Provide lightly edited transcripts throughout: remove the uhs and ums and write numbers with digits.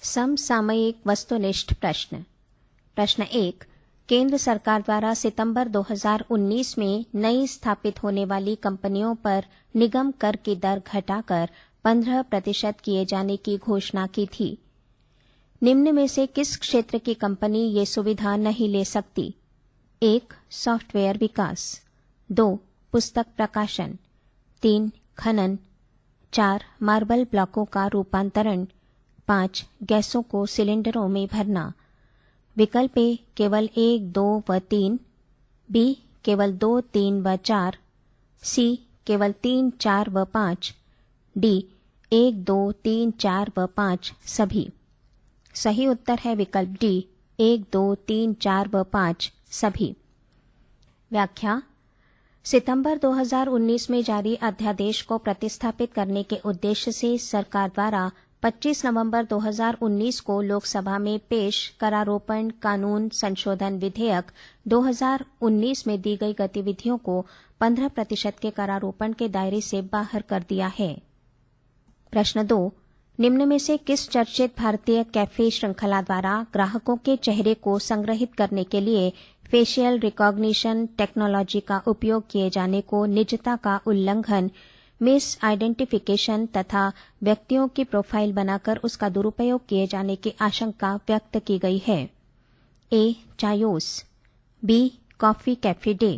समसामयिक वस्तुनिष्ठ प्रश्न। प्रश्न 1। केंद्र सरकार द्वारा सितंबर 2019 में नई स्थापित होने वाली कंपनियों पर निगम कर की दर घटाकर 15% किए जाने की घोषणा की थी। निम्न में से किस क्षेत्र की कंपनी ये सुविधा नहीं ले सकती? 1. सॉफ्टवेयर विकास, 2. पुस्तक प्रकाशन, 3. खनन, 4. मार्बल ब्लॉकों का रूपांतरण, 5. गैसों को सिलेंडरों में भरना। विकल्प ए केवल 1, 2 व 3, बी केवल 2, 3 व 4, सी केवल 3, 4 व 5, डी 1, 2, 3, 4 व 5 सभी। सही उत्तर है विकल्प डी 1, 2, 3, 4 व 5 सभी। व्याख्या। सितंबर 2019 में जारी अध्यादेश को प्रतिस्थापित करने के उद्देश्य से सरकार द्वारा 25 नवंबर 2019 को लोकसभा में पेश करारोपण कानून संशोधन विधेयक 2019 में दी गई गतिविधियों को 15% के करारोपण के दायरे से बाहर कर दिया है। प्रश्न 2। निम्न में से किस चर्चित भारतीय कैफे श्रृंखला द्वारा ग्राहकों के चेहरे को संग्रहित करने के लिए फेशियल रिकॉग्निशन टेक्नोलॉजी का उपयोग किए जाने को निजता का उल्लंघन, मिस आइडेंटिफिकेशन तथा व्यक्तियों की प्रोफाइल बनाकर उसका दुरुपयोग किए जाने की आशंका व्यक्त की गई है? A. Chaayos, B. Coffee Cafe Day,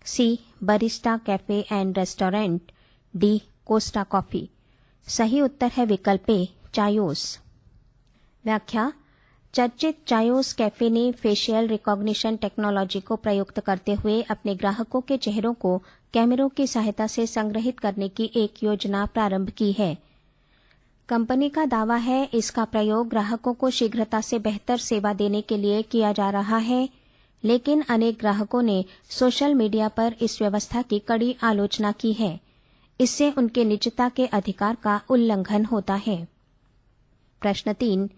C. Barista cafe and restaurant, D. Costa Coffee. सही उत्तर है विकल्प ए चायोस। व्याख्या। चर्चित चायोस कैफे ने फेशियल रिकॉग्निशन टेक्नोलॉजी को प्रयुक्त करते हुए अपने ग्राहकों के चेहरों को कैमरों की सहायता से संग्रहित करने की एक योजना प्रारंभ की है। कंपनी का दावा है इसका प्रयोग ग्राहकों को शीघ्रता से बेहतर सेवा देने के लिए किया जा रहा है, लेकिन अनेक ग्राहकों ने सोशल मीडिया पर इस व्यवस्था की कड़ी आलोचना की है। इससे उनके निजता के अधिकार का उल्लंघन होता है। प्रश्न 3।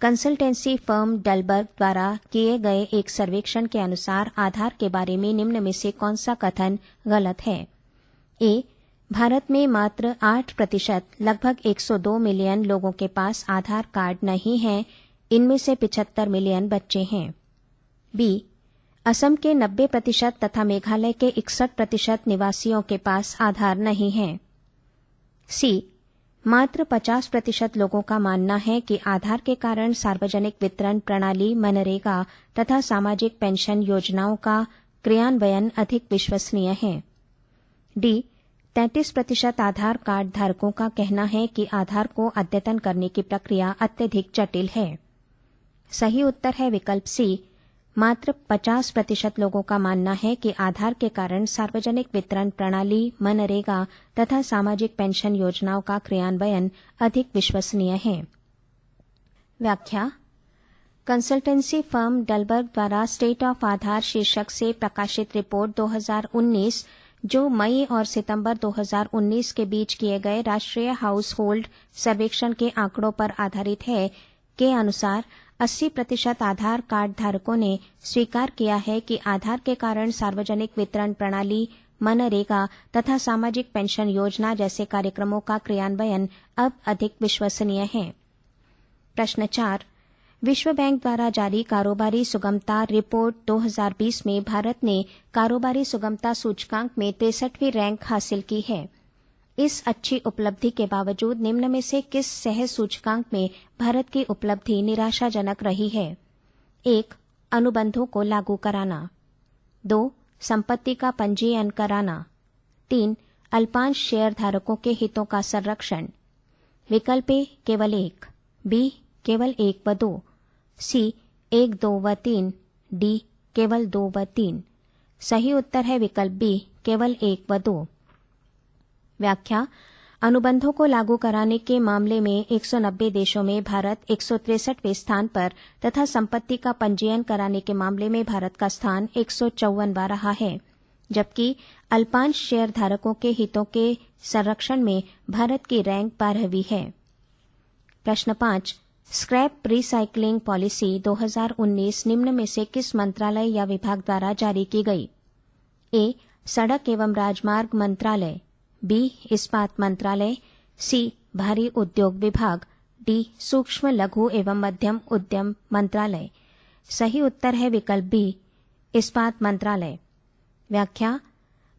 कंसल्टेंसी फर्म डेलबर्ग द्वारा किए गए एक सर्वेक्षण के अनुसार आधार के बारे में निम्न में से कौन सा कथन गलत है? ए. भारत में मात्र 8% लगभग 102 मिलियन लोगों के पास आधार कार्ड नहीं है, इनमें से 75 मिलियन बच्चे हैं। बी. असम के 90% तथा मेघालय के 61% निवासियों के पास आधार नहीं है। सी. मात्र 50% लोगों का मानना है कि आधार के कारण सार्वजनिक वितरण प्रणाली मनरेगा तथा सामाजिक पेंशन योजनाओं का क्रियान्वयन अधिक विश्वसनीय है। डी. 33% आधार कार्ड धारकों का कहना है कि आधार को अद्यतन करने की प्रक्रिया अत्यधिक जटिल है। सही उत्तर है विकल्प सी। मात्र 50% लोगों का मानना है कि आधार के कारण सार्वजनिक वितरण प्रणाली मनरेगा तथा सामाजिक पेंशन योजनाओं का क्रियान्वयन अधिक विश्वसनीय है। व्याख्या। कंसल्टेंसी फर्म डेलबर्ग द्वारा स्टेट ऑफ आधार शीर्षक से प्रकाशित रिपोर्ट 2019, जो मई और सितंबर 2019 के बीच किए गए राष्ट्रीय हाउस होल्ड सर्वेक्षण के आंकड़ों पर आधारित है, के अनुसार 80% आधार कार्ड धारकों ने स्वीकार किया है कि आधार के कारण सार्वजनिक वितरण प्रणाली, मनरेगा तथा सामाजिक पेंशन योजना जैसे कार्यक्रमों का क्रियान्वयन अब अधिक विश्वसनीय है। प्रश्न 4। विश्व बैंक द्वारा जारी कारोबारी सुगमता रिपोर्ट 2020 में भारत ने कारोबारी सुगमता सूचकांक में 63वीं रैंक हासिल की है। इस अच्छी उपलब्धि के बावजूद निम्न में से किस सह सूचकांक में भारत की उपलब्धि निराशाजनक रही है? 1. अनुबंधों को लागू कराना, 2. संपत्ति का पंजीयन कराना, 3. अल्पांश शेयर धारकों के हितों का संरक्षण। विकल्प ए केवल 1, बी केवल 1 व 2, सी 1, 2 व 3, डी केवल 2 व 3। सही उत्तर है विकल्प बी केवल 1 व 2। व्याख्या। अनुबंधों को लागू कराने के मामले में 190 देशों में भारत 163वें स्थान पर तथा संपत्ति का पंजीयन कराने के मामले में भारत का स्थान 154वां रहा है, जबकि अल्पांश शेयर धारकों के हितों के संरक्षण में भारत की रैंक 12वीं है। प्रश्न 5। स्क्रैप रिसाइकलिंग पॉलिसी 2019 निम्न में से किस मंत्रालय या विभाग द्वारा जारी की गई? ए. सड़क एवं राजमार्ग मंत्रालय, बी. इस्पात मंत्रालय, सी. भारी उद्योग विभाग, डी सूक्ष्म लघु एवं मध्यम उद्यम मंत्रालय। सही उत्तर है विकल्प बी इस्पात मंत्रालय। व्याख्या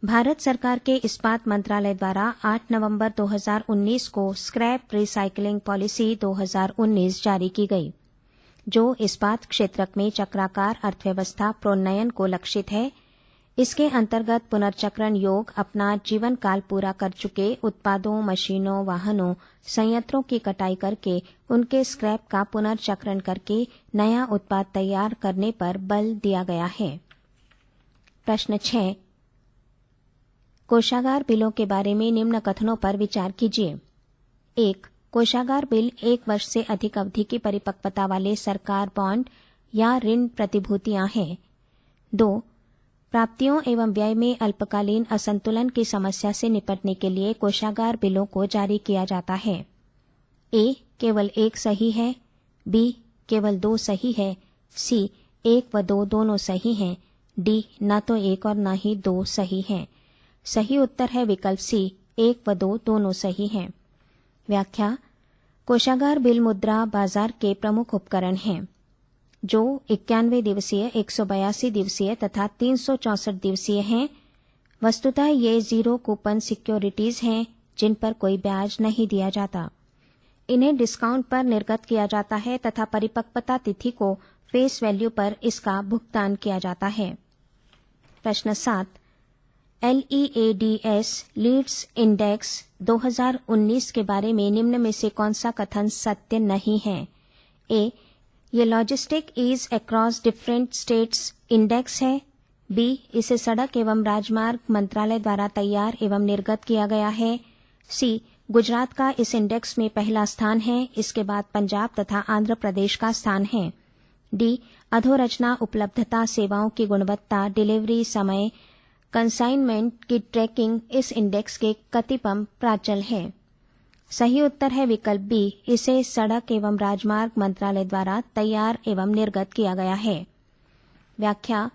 भारत सरकार के इस्पात मंत्रालय द्वारा 8 नवंबर 2019 को स्क्रैप रिसाइकलिंग पॉलिसी 2019 जारी की गई, जो इस्पात क्षेत्र में चक्राकार अर्थव्यवस्था प्रोन्नयन को लक्षित है। इसके अंतर्गत पुनर्चक्रण योग अपना जीवन काल पूरा कर चुके उत्पादों, मशीनों, वाहनों, संयंत्रों की कटाई करके उनके स्क्रैप का पुनर्चक्रण करके नया उत्पाद तैयार करने पर बल दिया गया है। प्रश्न 6, कोषागार बिलों के बारे में निम्न कथनों पर विचार कीजिए। 1. कोषागार बिल 1 वर्ष से अधिक अवधि की परिपक्वता वाले सरकार बॉन्ड या ऋण प्रतिभूतियां हैं। 2. प्राप्तियों एवं व्यय में अल्पकालीन असंतुलन की समस्या से निपटने के लिए कोषागार बिलों को जारी किया जाता है। ए. केवल 1 सही है, बी. केवल 2 सही है, सी. 1 व 2 दोनों सही हैं, डी. न तो 1 और न ही 2 सही हैं। सही उत्तर है विकल्प सी 1 व 2 दोनों सही हैं। व्याख्या कोषागार बिल मुद्रा बाजार के प्रमुख उपकरण हैं, जो 91 दिवसीय, 182 दिवसीय तथा 364 दिवसीय हैं। वस्तुतः ये जीरो कूपन सिक्योरिटीज हैं जिन पर कोई ब्याज नहीं दिया जाता। इन्हें डिस्काउंट पर निर्गत किया जाता है तथा परिपक्वता तिथि को फेस वैल्यू पर इसका भुगतान किया जाता है। प्रश्न 7, LEADS लीड्स इंडेक्स 2019 के बारे में निम्न में से कौन सा कथन सत्य नहीं है? ए. ये logistic ease across different states index है। बी. इसे सड़क एवं राजमार्ग मंत्रालय द्वारा तैयार एवं निर्गत किया गया है। सी. गुजरात का इस इंडेक्स में पहला स्थान है, इसके बाद पंजाब तथा आंध्र प्रदेश का स्थान है। डी. अधोरचना, उपलब्धता, सेवाओं की गुणवत्ता, डिलीवरी समय, कंसाइनमेंट की ट्रैकिंग इस इंडेक्स के कतिपय प्राचल है। सही उत्तर है विकल्प बी। इसे सड़क एवं राजमार्ग मंत्रालय द्वारा तैयार एवं निर्गत किया गया है। व्याख्या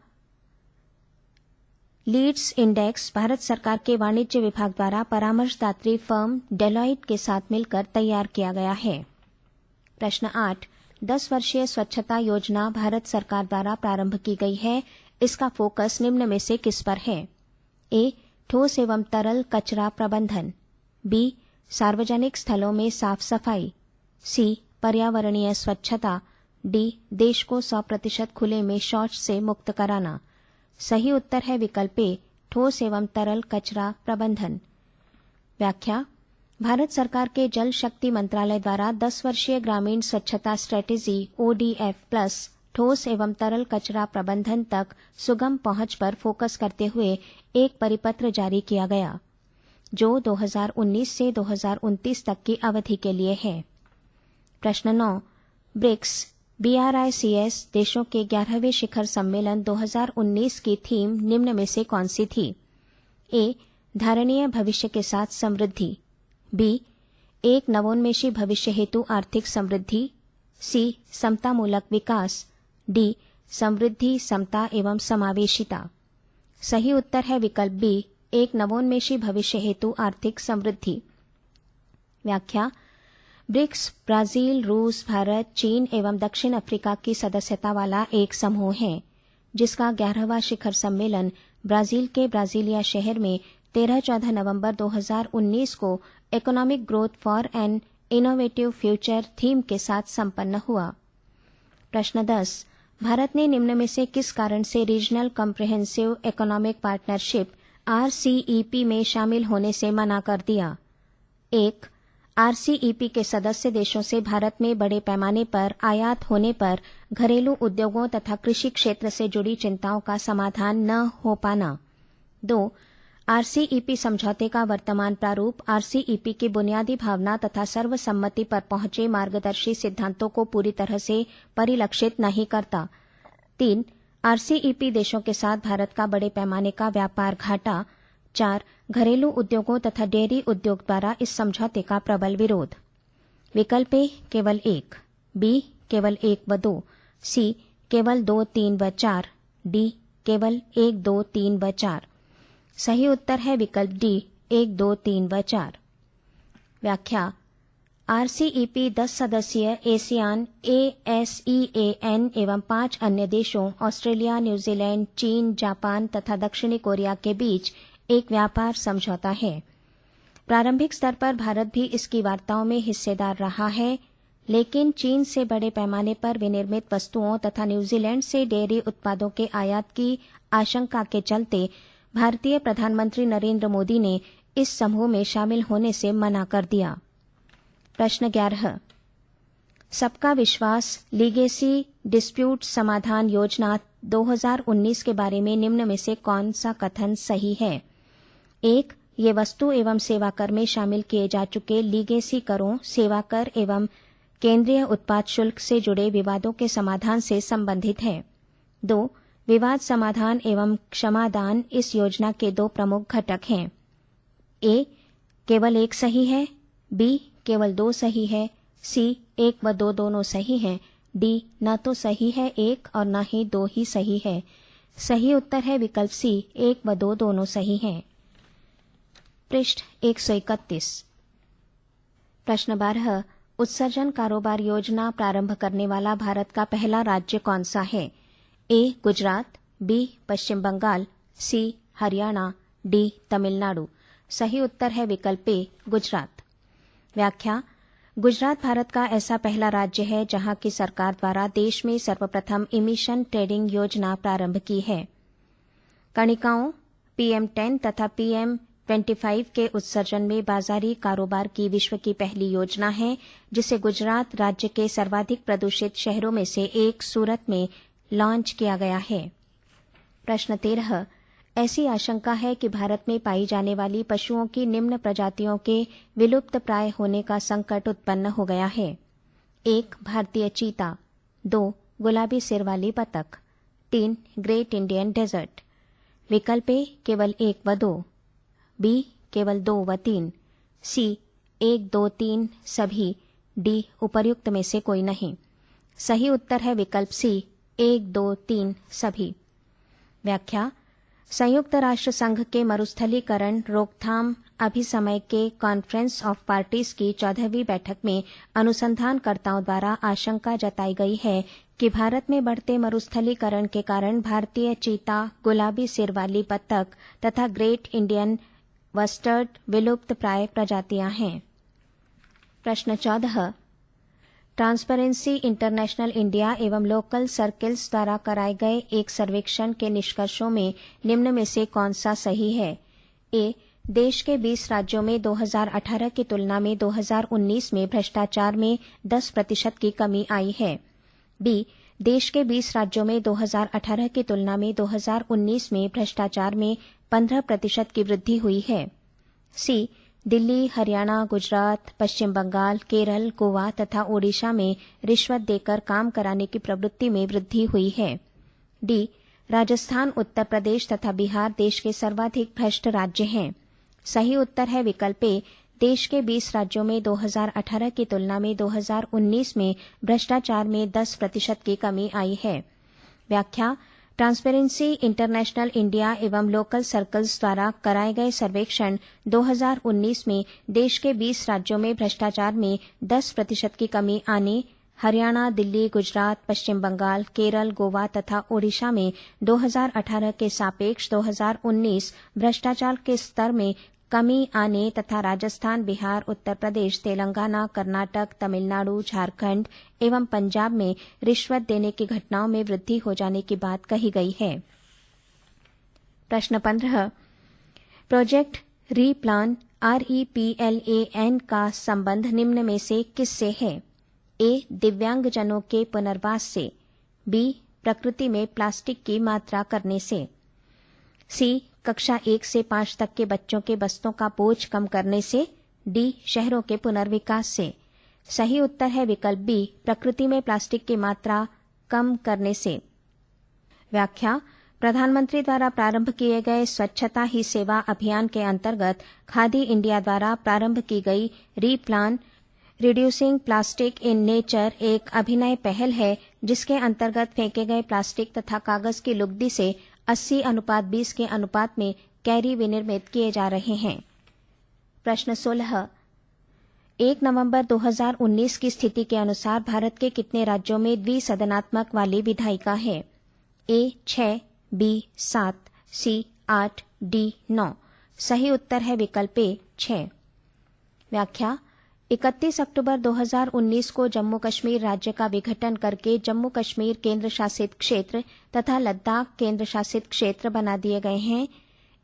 लीड्स इंडेक्स भारत सरकार के वाणिज्य विभाग द्वारा परामर्शदात्री फर्म डेलॉइट के साथ मिलकर तैयार किया गया है। प्रश्न 8, 10 वर्षीय स्वच्छता योजना भारत सरकार द्वारा प्रारंभ की गई है। इसका फोकस निम्न में से किस पर है? ए. ठोस एवं तरल कचरा प्रबंधन, बी. सार्वजनिक स्थलों में साफ सफाई, सी. पर्यावरणीय स्वच्छता, डी. देश को 100% खुले में शौच से मुक्त कराना। सही उत्तर है विकल्प ए. ठोस एवं तरल कचरा प्रबंधन। व्याख्या भारत सरकार के जल शक्ति मंत्रालय द्वारा 10 वर्षीय ग्रामीण स्वच्छता स्ट्रेटेजी ODF+ ठोस एवं तरल कचरा प्रबंधन तक सुगम पहुंच पर फोकस करते हुए एक परिपत्र जारी किया गया, जो 2019 से 2029 तक की अवधि के लिए है। प्रश्न 9, ब्रिक्स BRICS देशों के 11वें शिखर सम्मेलन 2019 की थीम निम्न में से कौन सी थी? ए. धारणीय भविष्य के साथ समृद्धि, बी. एक नवोन्मेषी भविष्य हेतु आर्थिक समृद्धि, सी. समतामूलक विकास, डी. समृद्धि, समता एवं समावेशिता। सही उत्तर है विकल्प बी. एक नवोन्मेषी भविष्य हेतु आर्थिक समृद्धि। व्याख्या ब्रिक्स ब्राजील, रूस, भारत, चीन एवं दक्षिण अफ्रीका की सदस्यता वाला एक समूह है, जिसका 11वां शिखर सम्मेलन ब्राजील के ब्राजीलिया शहर में 13-14 नवंबर 2019 को economic growth for an innovative future theme के साथ संपन्न हुआ। प्रश्न 10, भारत ने निम्न में से किस कारण से regional comprehensive economic partnership RCEP में शामिल होने से मना कर दिया? 1. RCEP के सदस्य देशों से भारत में बड़े पैमाने पर आयात होने पर घरेलू उद्योगों तथा कृषि क्षेत्र से जुड़ी चिंताओं का समाधान न हो पाना। 2. RCEP समझौते का वर्तमान प्रारूप RCEP की बुनियादी भावना तथा सर्वसम्मति पर पहुंचे मार्गदर्शी सिद्धांतों को पूरी तरह से परिलक्षित नहीं करता। 3. RCEP देशों के साथ भारत का बड़े पैमाने का व्यापार घाटा। 4. घरेलू उद्योगों तथा डेयरी उद्योग द्वारा इस समझौते का प्रबल विरोध। विकल्प ए केवल 1, बी केवल 1 व 2, सी केवल 2, 3 व 4, डी केवल 1, 2, 3 व 4। सही उत्तर है विकल्प डी 1, 2, 3 व 4। व्याख्या RCEP 10 सदस्यीय एशियान, ASEAN एवं 5 अन्य देशों ऑस्ट्रेलिया, न्यूजीलैंड, चीन, जापान तथा दक्षिणी कोरिया के बीच एक व्यापार समझौता है। प्रारंभिक स्तर पर भारत भी इसकी वार्ताओं में हिस्सेदार रहा है, लेकिन चीन से बड़े पैमाने पर विनिर्मित वस्तुओं तथा न्यूजीलैंड से डेयरी उत्पादों के आयात की आशंका के चलते भारतीय प्रधानमंत्री नरेंद्र मोदी ने इस समूह में शामिल होने से मना कर दिया। प्रश्न 11, सबका विश्वास लीगेसी डिस्प्यूट समाधान योजना 2019 के बारे में निम्न में से कौन सा कथन सही है? 1. ये वस्तु एवं सेवा कर में शामिल किए जा चुके लीगेसी करों, सेवा कर एवं केंद्रीय उत्पाद शुल्क से जुड़े विवादों के समाधान से संबंधित है। 2. विवाद समाधान एवं क्षमादान इस योजना के 2 प्रमुख घटक हैं। A. केवल एक सही है, B. केवल 2 सही है, C. 1 व 2 दोनों सही हैं, D. न तो सही है 1 और न ही 2 ही सही है। सही उत्तर है विकल्प C, 1 व 2 दोनों सही हैं। पृष्ठ 131। प्रश्न 12, उत्सर्जन कारोबार योजना प्रारंभ करने वाला भारत का पहला राज्य कौन सा है? A. Gujarat, B. Paschim Bengal, C. Haryana, D. Tamil Nadu. सही उत्तर है विकल्प A, गुजरात। व्याख्या, गुजरात भारत का ऐसा पहला राज्य है जहां की सरकार द्वारा देश में सर्वप्रथम इमिशन ट्रेडिंग योजना प्रारंभ की है। कणिकाओं PM10 तथा PM25 के उत्सर्जन में बाजारी कारोबार की विश्व की पहली योजना है, जिसे गुजरात राज्य के सर्वाधिक प्रदूषित शहरों में से एक सूरत में लॉन्च किया गया है। प्रश्न 13, ऐसी आशंका है कि भारत में पाई जाने वाली पशुओं की निम्न प्रजातियों के विलुप्त प्राय होने का संकट उत्पन्न हो गया है। 1. भारतीय चीता, 2. गुलाबी सिर वाली बतख, 3. Great Indian desert. विकल्प A, केवल 1 व 2, B. केवल 2 व 3, C. 1, 2, 3 सभी, D. उपर्युक्त में से कोई नहीं। सही उत्तर है विकल्प C, 1, 2, 3 सभी। व्याख्या, संयुक्त राष्ट्र संघ के मरुस्थलीकरण रोकथाम अभिसमय के कॉन्फ्रेंस ऑफ पार्टीज की 14वीं बैठक में अनुसंधानकर्ताओं द्वारा आशंका जताई गई है कि भारत में बढ़ते मरुस्थलीकरण के कारण भारतीय चीता, गुलाबी सिर वाली बतख तथा ग्रेट इंडियन बस्टर्ड विलुप्त प्राय प्रजातियां हैं। प्रश्न 14, ट्रांसपेरेंसी इंटरनेशनल इंडिया एवं लोकल सर्किल्स द्वारा कराए गए एक सर्वेक्षण के निष्कर्षों में निम्न में से कौन सा सही है? A. देश के 20 राज्यों में 2018 की तुलना में 2019 में भ्रष्टाचार में 10% की कमी आई है। B. देश के 20 राज्यों में 2018 की तुलना में 2019 में भ्रष्टाचार में 15% की वृद्धि हुई है। C. दिल्ली, हरियाणा, गुजरात, पश्चिम बंगाल, केरल, गोवा तथा ओडिशा में रिश्वत देकर काम कराने की प्रवृत्ति में वृद्धि हुई है। D. राजस्थान, उत्तर प्रदेश तथा बिहार देश के सर्वाधिक भ्रष्ट राज्य हैं। सही उत्तर है विकल्प A, देश के 20 राज्यों में 2018 की तुलना में 2019 में भ्रष्टाचार में 10% की कमी आई है। व्याख्या, ट्रांसपेरेंसी इंटरनेशनल इंडिया एवं लोकल सर्कल्स द्वारा कराए गए सर्वेक्षण 2019 में देश के 20 राज्यों में भ्रष्टाचार में 10% की कमी आने, हरियाणा, दिल्ली, गुजरात, पश्चिम बंगाल, केरल, गोवा तथा ओडिशा में 2018 के सापेक्ष 2019 भ्रष्टाचार के स्तर में कमी आने तथा राजस्थान, बिहार, उत्तर प्रदेश, तेलंगाना, कर्नाटक, तमिलनाडु, झारखंड एवं पंजाब में रिश्वत देने की घटनाओं में वृद्धि हो जाने की बात कही गई है। प्रश्न 15, प्रोजेक्ट रीप्लान REPLAN का संबंध निम्न में से किससे है? A. दिव्यांगजनों के पुनर्वास से, B. प्रकृति में प्लास्टिक की मात्रा करने से, C. कक्षा 1 से 5 तक के बच्चों के बस्तों का बोझ कम करने से, D. शहरों के पुनर्विकास से। सही उत्तर है विकल्प B, प्रकृति में प्लास्टिक की मात्रा कम करने से। व्याख्या, प्रधानमंत्री द्वारा प्रारंभ किए गए स्वच्छता ही सेवा अभियान के अंतर्गत खादी इंडिया द्वारा प्रारंभ की गई replan reducing plastic in nature एक अभिनव पहल है, जिसके अंतर्गत फेंके गए प्लास्टिक तथा कागज की लुगदी से 80:20 के अनुपात में कैरी विनिर्मित किए जा रहे हैं। प्रश्न 16, 1 नवंबर 2019 की स्थिति के अनुसार भारत के कितने राज्यों में द्विसदनात्मक वाली विधायिका है? ए 6, बी 7, सी 8, डी 9। सही उत्तर है विकल्प ए 6। व्याख्या: 31 अक्टूबर 2019 को जम्मू कश्मीर राज्य का विघटन करके जम्मू कश्मीर केंद्र शासित क्षेत्र तथा लद्दाख केंद्र शासित क्षेत्र बना दिए गए हैं।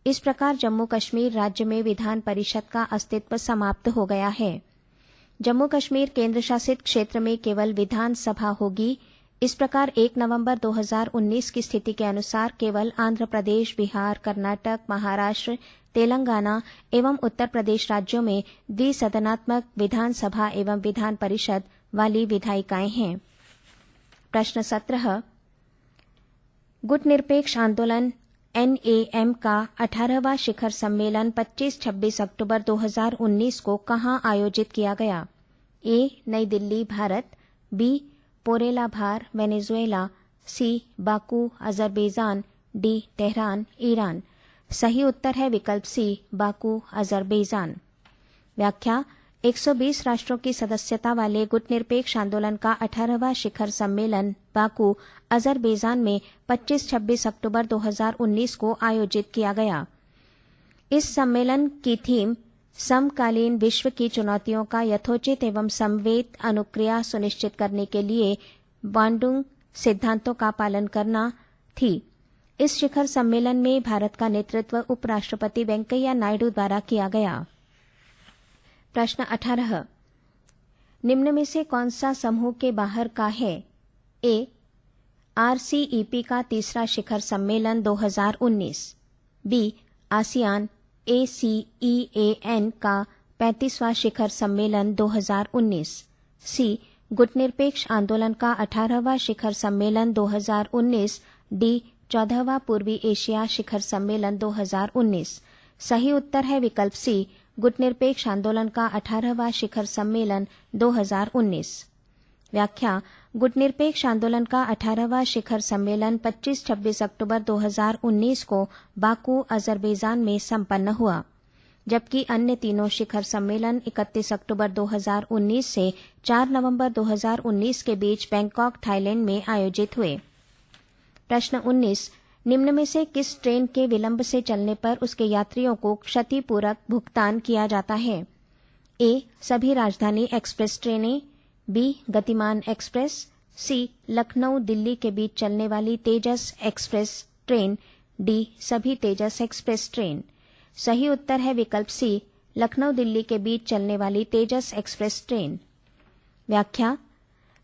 इस प्रकार जम्मू कश्मीर राज्य में विधान परिषद का अस्तित्व समाप्त हो गया है। जम्मू कश्मीर केंद्र शासित क्षेत्र में केवल विधान सभा होगी। इस प्रकार 1 नवंबर 2019 की स्थिति के अनुसार केवल आंध्र प्रदेश, बिहार, कर्नाटक, महाराष्ट्र, तेलंगाना एवं उत्तर प्रदेश राज्यों में द्विसदनात्मक विधानसभा एवं विधान परिषद वाली विधायिकाएं हैं। प्रश्न 17। गुटनिरपेक्ष आंदोलन NAM का 18वां शिखर सम्मेलन 25-26 अक्टूबर 2019 को कहां आयोजित किया गया? ए नई Delhi, Bharat, B Porlamar, Venezuela, C Baku, Azerbaijan, D Tehran, Iran. सही उत्तर है विकल्प सी बाकू, अजरबैजान। व्याख्या: 120 राष्ट्रों की सदस्यता वाले गुटनिरपेक्ष आंदोलन का 18वां शिखर सम्मेलन बाकू, अजरबैजान में 25-26 अक्टूबर 2019 को आयोजित किया गया। इस सम्मेलन की थीम समकालीन विश्व की चुनौतियों का यथोचित एवं समवेत अनुक्रिया सुनिश्चित करने के लिए बांडुंग सिद्धांतों का पालन करना थी। इस शिखर सम्मेलन में भारत का नेतृत्व उपराष्ट्रपति वेंकैया नायडू द्वारा किया गया। प्रश्न 18। निम्न में से कौन सा समूह के बाहर का है? ए RCEP का तीसरा शिखर सम्मेलन 2019, बी आसियान ASEAN का 35वां शिखर सम्मेलन 2019, सी गुटनिरपेक्ष आंदोलन का 18वां शिखर सम्मेलन 2019, डी 14वां पूर्वी एशिया शिखर सम्मेलन 2019। सही उत्तर है विकल्प सी गुटनिरपेक्ष आंदोलन का 18वां शिखर सम्मेलन 2019। व्याख्या: गुटनिरपेक्ष आंदोलन का 18वां शिखर सम्मेलन 25-26 अक्टूबर 2019 को बाकू, अजरबैजान में संपन्न हुआ, जबकि अन्य तीनों शिखर सम्मेलन 31 अक्टूबर 2019 से 4 नवंबर 2019 के बीच बैंकॉक, थाईलैंड में आयोजित हुए। प्रश्न 19। निम्न में से किस ट्रेन के विलंब से चलने पर उसके यात्रियों को क्षतिपूरक भुगतान किया जाता है? ए सभी राजधानी एक्सप्रेस ट्रेनें, बी गतिमान एक्सप्रेस, सी लखनऊ दिल्ली के बीच चलने वाली तेजस एक्सप्रेस ट्रेन, डी सभी तेजस एक्सप्रेस ट्रेन। सही उत्तर है विकल्प सी लखनऊ दिल्ली के बीच चलने वाली तेजस एक्सप्रेस ट्रेन। व्याख्या: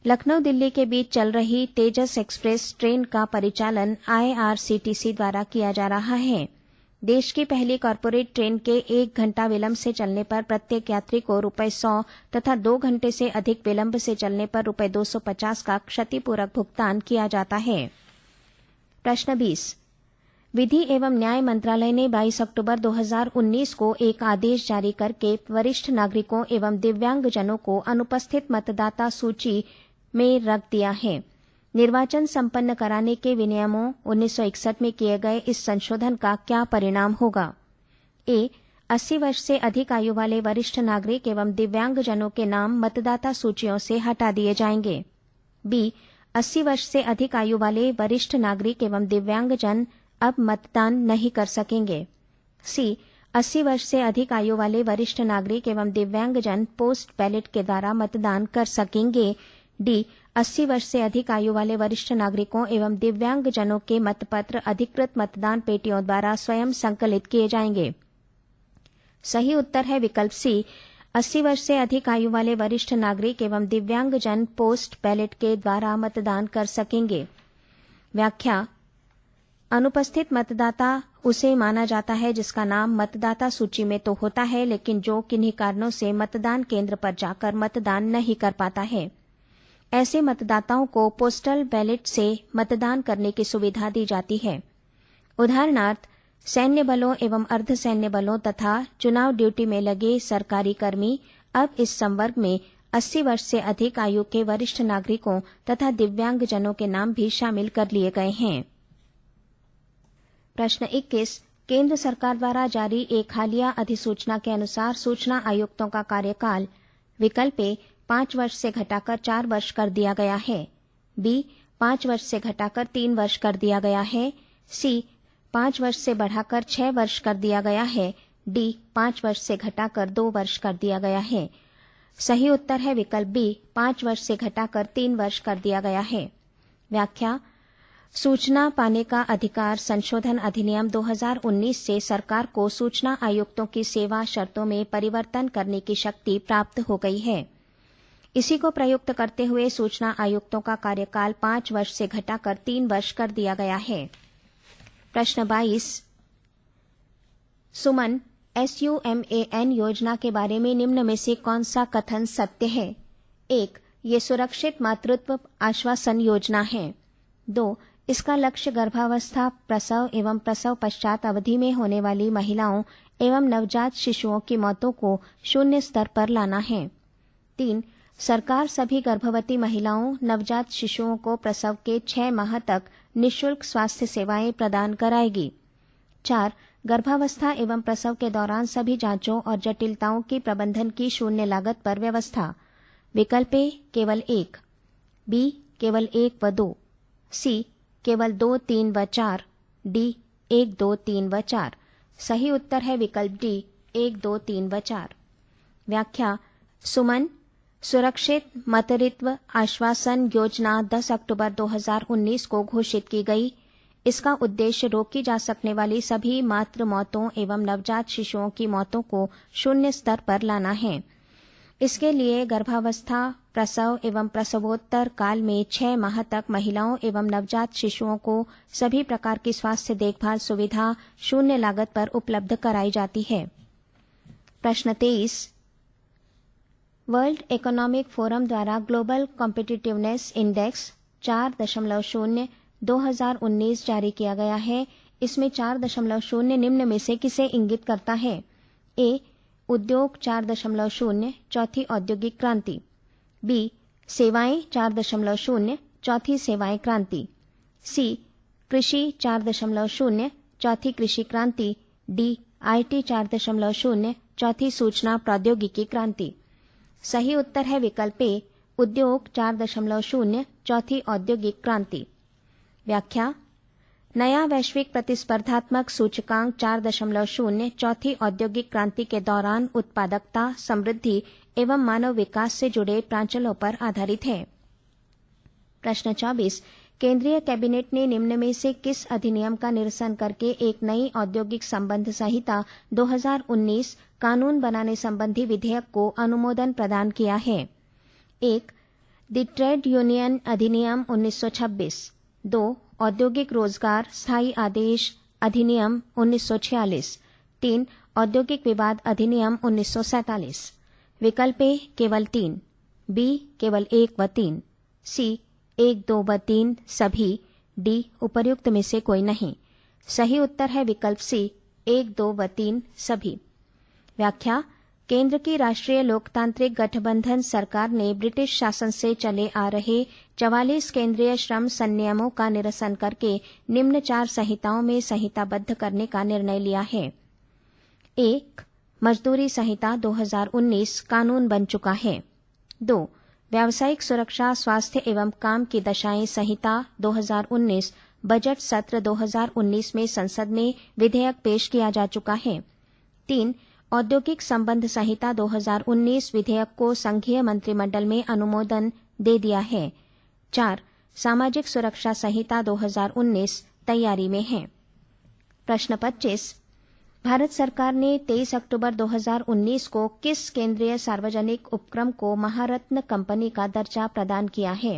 लखनऊ दिल्ली के बीच चल रही तेजस एक्सप्रेस ट्रेन का परिचालन IRCTC द्वारा किया जा रहा है। देश की पहली कॉरपोरेट ट्रेन के 1 घंटा विलंब से चलने पर प्रत्येक यात्री को ₹100 तथा 2 घंटे से अधिक विलंब से चलने पर ₹250 का क्षतिपूरक भुगतान किया जाता है। प्रश्न 20। विधि एवं न्याय मंत्रालय ने 22 अक्टूबर 2019 को एक आदेश जारी करके वरिष्ठ नागरिकों एवं दिव्यांगजनों को अनुपस्थित मतदाता सूची में रख दिया है। निर्वाचन संपन्न कराने के विनियमों 1961 में किए गए इस संशोधन का क्या परिणाम होगा? ए 80 वर्ष से अधिक आयु वाले वरिष्ठ नागरिक एवं दिव्यांगजनों के नाम मतदाता सूचियों से हटा दिए जाएंगे। बी 80 वर्ष से अधिक आयु वाले वरिष्ठ नागरिक एवं दिव्यांगजन अब मतदान नहीं कर सकेंगे। सी 80 वर्ष से अधिक आयु वाले वरिष्ठ नागरिक एवं दिव्यांगजन पोस्ट बैलेट के द्वारा मतदान कर सकेंगे। डी 80 वर्ष से अधिक आयु वाले वरिष्ठ नागरिकों एवं दिव्यांगजनों के मतपत्र अधिकृत मतदान पेटियों द्वारा स्वयं संकलित किए जाएंगे। सही उत्तर है विकल्प सी 80 वर्ष से अधिक आयु वाले वरिष्ठ नागरिक एवं दिव्यांगजन पोस्ट बैलेट के द्वारा मतदान कर सकेंगे। व्याख्या: अनुपस्थित मतदाता उसे माना जाता है जिसका नाम मतदाता सूची में तो होता है, लेकिन जो किन्हीं कारणों से मतदान केंद्र पर जाकर मतदान नहीं कर पाता है। ऐसे मतदाताओं को पोस्टल बैलेट से मतदान करने की सुविधा दी जाती है। उदाहरणार्थ, सैन्य बलों एवं अर्धसैन्य बलों तथा चुनाव ड्यूटी में लगे सरकारी कर्मी अब इस संवर्ग में 80 वर्ष से अधिक आयु के वरिष्ठ नागरिकों तथा दिव्यांगजनों के नाम भी शामिल कर लिए गए हैं। प्रश्न 21। केंद्र सरकार द्वारा जारी एक हालिया अधिसूचना के अनुसार सूचना आयुक्तों का कार्यकाल विकल्प ए 5 वर्ष से घटाकर 4 वर्ष कर दिया गया है, बी 5 वर्ष से घटाकर 3 वर्ष कर दिया गया है, सी 5 वर्ष से बढ़ाकर 6 वर्ष कर दिया गया है, डी 5 वर्ष से घटाकर 2 वर्ष कर दिया गया है। सही उत्तर है विकल्प बी 5 वर्ष से घटाकर 3 वर्ष कर दिया गया है। व्याख्या: सूचना पाने का अधिकार संशोधन अधिनियम 2019 से सरकार को सूचना आयुक्तों की सेवा शर्तों में परिवर्तन करने की शक्ति प्राप्त हो गई है। इसी को प्रयुक्त करते हुए सूचना आयुक्तों का कार्यकाल 5 वर्ष से घटाकर 3 वर्ष कर दिया गया है। प्रश्न 22। सुमन, SUMAN योजना के बारे में निम्न में से कौन सा कथन सत्य है? 1. ये सुरक्षित मातृत्व आश्वासन योजना है। 2. इसका लक्ष्य गर्भावस्था, प्रसव एवं प्रसव पश्चात अवधि में होने वाली महिलाओं एवं नवजात शिशुओं की मौतों को शून्य स्तर पर लाना है। 3. सरकार सभी गर्भवती महिलाओं, नवजात शिशुओं को प्रसव के 6 माह तक निःशुल्क स्वास्थ्य सेवाएं प्रदान कराएगी। 4. गर्भावस्था एवं प्रसव के दौरान सभी जांचों और जटिलताओं की प्रबंधन की शून्य लागत पर व्यवस्था। विकल्प ए केवल 1, बी केवल 1 व 2, सी केवल 2, 3 व 4, डी 1, 2, 3 व 4। सही उत्तर है विकल्प डी 1, 2, 3 व 4। व्याख्या: सुमन, सुरक्षित मातृत्व आश्वासन योजना 10 अक्टूबर 2019 को घोषित की गई। इसका उद्देश्य रोकी जा सकने वाली सभी मातृ मौतों एवं नवजात शिशुओं की मौतों को शून्य स्तर पर लाना है। इसके लिए गर्भावस्था, प्रसव एवं प्रसवोत्तर काल में 6 माह तक महिलाओं एवं नवजात शिशुओं को सभी प्रकार की स्वास्थ्य देखभाल सुविधा शून्य लागत पर उपलब्ध कराई जाती है। प्रश्न 23। वर्ल्ड इकोनॉमिक फोरम द्वारा ग्लोबल कॉम्पिटिटिवनेस इंडेक्स 4.0 2019 जारी किया गया है। इसमें 4.0 निम्न में से किसे इंगित करता है? ए. उद्योग 4.0 चौथी औद्योगिक क्रांति, बी. सेवाएं 4.0 चौथी सेवाएं क्रांति, सी. कृषि 4.0 चौथी कृषि क्रांति, डी. IT 4.0 चौथी सूचना प्रौद्योगिकी क्रांति। सही उत्तर है विकल्प ए उद्योग 4.0 चौथी औद्योगिक क्रांति। व्याख्या: नया वैश्विक प्रतिस्पर्धात्मक सूचकांक 4.0 चौथी औद्योगिक क्रांति के दौरान उत्पादकता, समृद्धि एवं मानव विकास से जुड़े प्रांचलों पर आधारित है। प्रश्न 24। केंद्रीय कैबिनेट ने निम्न में से किस अधिनियम का निरसन करके एक नई औद्योगिक संबंध संहिता 2019 कानून बनाने संबंधी विधेयक को अनुमोदन प्रदान किया है? 1. द ट्रेड यूनियन अधिनियम 1926, 2. औद्योगिक रोजगार स्थायी आदेश अधिनियम 1946, 3. औद्योगिक विवाद अधिनियम 1947। विकल्प ए केवल 3, बी केवल 1 व 3, सी 1, 2 व 3 सभी, डी उपर्युक्त में से कोई नहीं। सही उत्तर है विकल्प सी 1, 2 व 3 सभी। व्याख्या: केंद्र की राष्ट्रीय लोकतांत्रिक गठबंधन सरकार ने ब्रिटिश शासन से चले आ रहे 44 केंद्रीय श्रम संनियमों का निरसन करके निम्न 4 संहिताओं में संहिताबद्ध करने का निर्णय लिया है। 1. मजदूरी संहिता 2019 कानून बन चुका है। 2. व्यावसायिक सुरक्षा, स्वास्थ्य एवं काम की दशाएं संहिता 2019 बजट सत्र 2019 में संसद में विधेयक पेश किया जा चुका है। 3. औद्योगिक संबंध संहिता 2019 विधेयक को संघीय मंत्रिमंडल में अनुमोदन दे दिया है। 4. सामाजिक सुरक्षा संहिता 2019 तैयारी में है। प्रश्न 25। भारत सरकार ने 23 अक्टूबर 2019 को किस केंद्रीय सार्वजनिक उपक्रम को महारत्न कंपनी का दर्जा प्रदान किया है?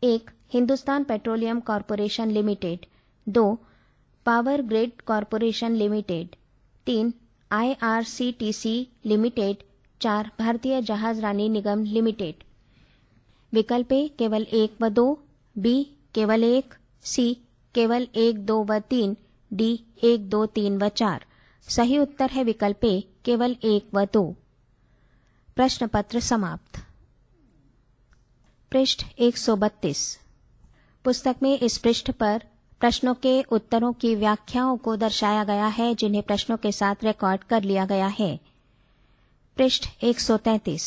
1. Hindustan petroleum corporation limited, 2. Power grid corporation limited, 3. IRCTC limited, 4. भारतीय जहाज रानी निगम लिमिटेड। विकल्प ए केवल 1 व 2, बी केवल 1, सी केवल 1, 2 व 3, डी 1, 2, 3 व 4। सही उत्तर है विकल्प ए केवल 1 व 2। प्रश्न पत्र समाप्त। पृष्ठ 132। पुस्तक में इस पृष्ठ पर प्रश्नों के उत्तरों की व्याख्याओं को दर्शाया गया है जिन्हें प्रश्नों के साथ रिकॉर्ड कर लिया गया है। पृष्ठ 133।